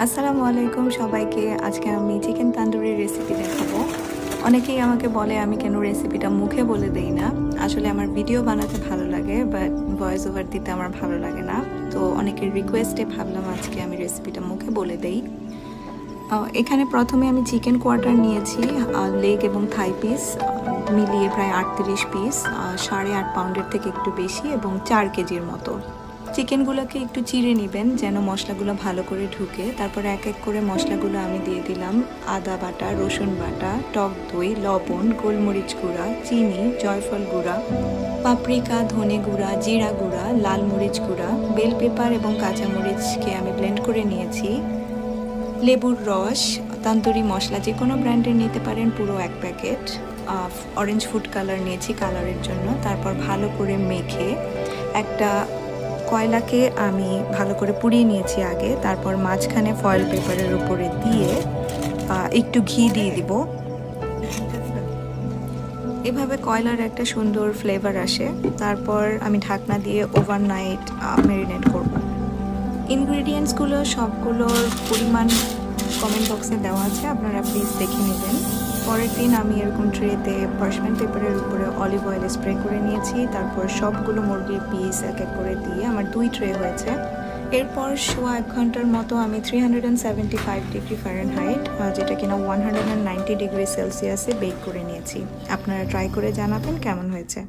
আসসালামু আলাইকুম সবাইকে। আজকে আমি চিকেন তান্দুরি রেসিপি দেখাবো। অনেকেই আমাকে বলে আমি কেন রেসিপিটা মুখে বলে দেই না। আসলে আমার ভিডিও বানাতে ভালো লাগে, বাট ভয়েস ওভার দিতে আমার ভালো লাগে না। তো অনেকের রিকোয়েস্টে ভাবলাম আজকে আমি রেসিপিটা মুখে বলে দেই। এখানে প্রথমে আমি চিকেন কোয়ার্টার নিয়েছি, লেগ এবং থাই পিস মিলিয়ে প্রায় 38 পিস, 8.5 পাউন্ডের থেকে একটু বেশি এবং 4 কেজির মতো। চিকেনগুলোকে একটু চিড়ে নেবেন যেন মশলাগুলো ভালো করে ঢুকে। তারপর এক এক করে মশলাগুলো আমি দিয়ে দিলাম আদা বাটা, রসুন বাটা, টক দই, লবণ, গোলমরিচ গুঁড়া, চিনি, জয়ফল গুঁড়া, পাপরিকা, ধনে গুঁড়া, জিরা গুঁড়া, লাল মরিচ গুঁড়া, বেল পেপার এবং কাঁচামরিচকে আমি ব্লেন্ড করে নিয়েছি, লেবুর রস, তান্দুরি মশলা যে কোনো ব্র্যান্ডের নিতে পারেন পুরো 1 প্যাকেট, অরেঞ্জ ফুড কালার নিয়েছি কালারের জন্য। তারপর ভালো করে মেখে একটা কয়লাকে আমি ভালো করে পুড়িয়ে নিয়েছি আগে। তারপর মাঝখানে ফয়েল পেপারের উপরে দিয়ে একটু ঘি দিয়ে দিব। এভাবে কয়লার একটা সুন্দর ফ্লেভার আসে। তারপর আমি ঢাকনা দিয়ে ওভারনাইট ম্যারিনেট করব। ইনগ্রেডিয়েন্টসগুলো সবগুলোর পরিমাণ কমেন্ট বক্সে দেওয়া আছে, আপনারা প্লিজ দেখে নেবেন। পরের দিন আমি এরকম ট্রেতে পার্চমেন্ট পেপারের উপরে অলিভ অয়েল স্প্রে করে নিয়েছি। তারপর সবগুলো মুরগির পিস এক এক করে দিয়ে আমার 2 ট্রে হয়েছে। এরপর 1 ঘন্টার মতো আমি 375 ডিগ্রি ফারেনহাইট, যেটা কিনা 190 ডিগ্রি সেলসিয়াসে বেক করে নিয়েছি। আপনারা ট্রাই করে জানাবেন কেমন হয়েছে।